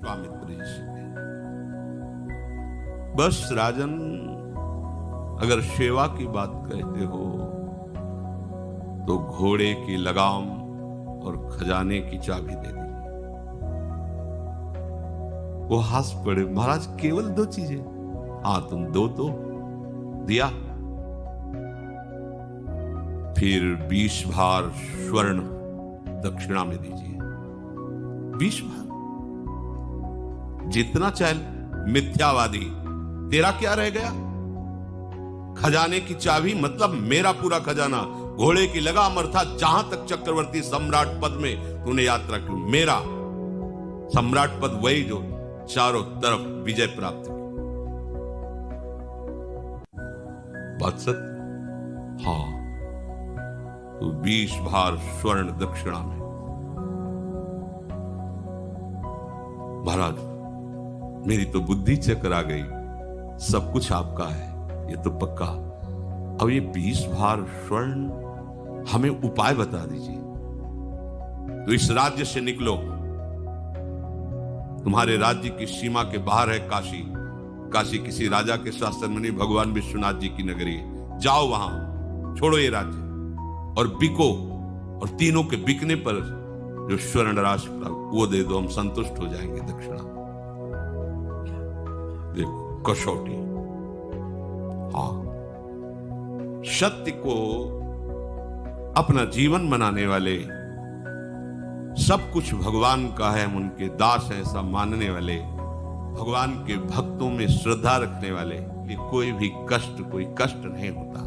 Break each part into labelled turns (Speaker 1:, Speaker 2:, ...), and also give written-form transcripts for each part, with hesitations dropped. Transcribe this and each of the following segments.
Speaker 1: विश्वामित्र जी से। बस राजन, अगर सेवा की बात कहते हो तो घोड़े की लगाम और खजाने की चाबी दे दी। वो हंस पड़े, महाराज केवल 2 चीजें? हाँ, तुम दो तो दिया। फिर 20 भार स्वर्ण दक्षिणा में दीजिए। 20 भार, जितना चाहे। मिथ्यावादी, तेरा क्या रह गया? खजाने की चाबी मतलब मेरा पूरा खजाना, घोड़े की लगाम अर्थात जहां तक चक्रवर्ती सम्राट पद में तूने यात्रा की, मेरा सम्राट पद वही जो चारों तरफ विजय प्राप्त की। बात सत्य? हाँ, तो 20 भार स्वर्ण दक्षिणा में। महाराज, मेरी तो बुद्धि चकरा गई, सब कुछ आपका है, ये तो पक्का। अब ये 20 भार स्वर्ण, हमें उपाय बता दीजिए। तो इस राज्य से निकलो, तुम्हारे राज्य की सीमा के बाहर है काशी। काशी किसी राजा के शासन में नहीं, भगवान विश्वनाथ जी की नगरी है। जाओ वहां, छोड़ो ये राज्य और बिको, और तीनों के बिकने पर जो स्वर्ण राशि वो दे दो, हम संतुष्ट हो जाएंगे। दक्षिणा देखो, कसौटी। हाँ, सत्य को अपना जीवन बनाने वाले, सब कुछ भगवान का है, हम उनके दास हैं, ऐसा मानने वाले, भगवान के भक्तों में श्रद्धा रखने वाले, ये कोई भी कष्ट, कोई कष्ट नहीं होता।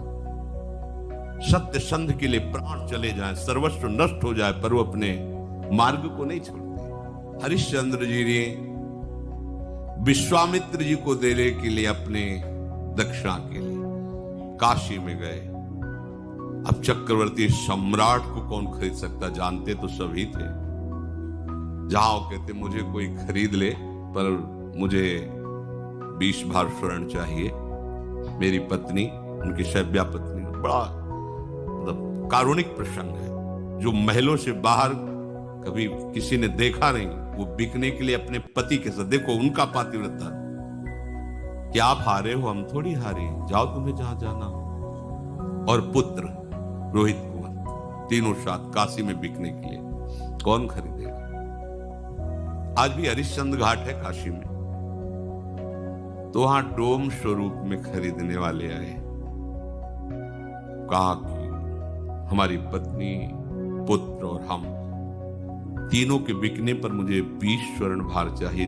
Speaker 1: सत्य संध के लिए प्राण चले जाएं, सर्वस्व नष्ट हो जाए, पर वो अपने मार्ग को नहीं छोड़ते। हरिश्चंद्र जी ने विश्वामित्र जी को देने के लिए अपने दक्षिणा के लिए काशी में गए। अब चक्रवर्ती सम्राट को कौन खरीद सकता, जानते तो सभी थे। जाओ, कहते मुझे कोई खरीद ले, पर मुझे 20 भार स्वर्ण चाहिए। मेरी पत्नी, उनकी शैब्या पत्नी, बड़ा मतलब कारुणिक प्रसंग है, जो महलों से बाहर कभी किसी ने देखा नहीं, वो बिकने के लिए अपने पति के साथ, देखो उनका पातिव्रता, कि आप हारे हो, हम थोड़ी हारे, जाओ तुम्हें जहां जाना हो। और पुत्र रोहित कुंवर, तीनों साथ काशी में बिकने के लिए, कौन खरीदेगा? आज भी हरिश्चंद्र घाट है काशी में, तो वहां डोम स्वरूप में खरीदने वाले आए। कहा कि हमारी पत्नी, पुत्र और हम तीनों के बिकने पर मुझे 20 स्वर्ण भार चाहिए।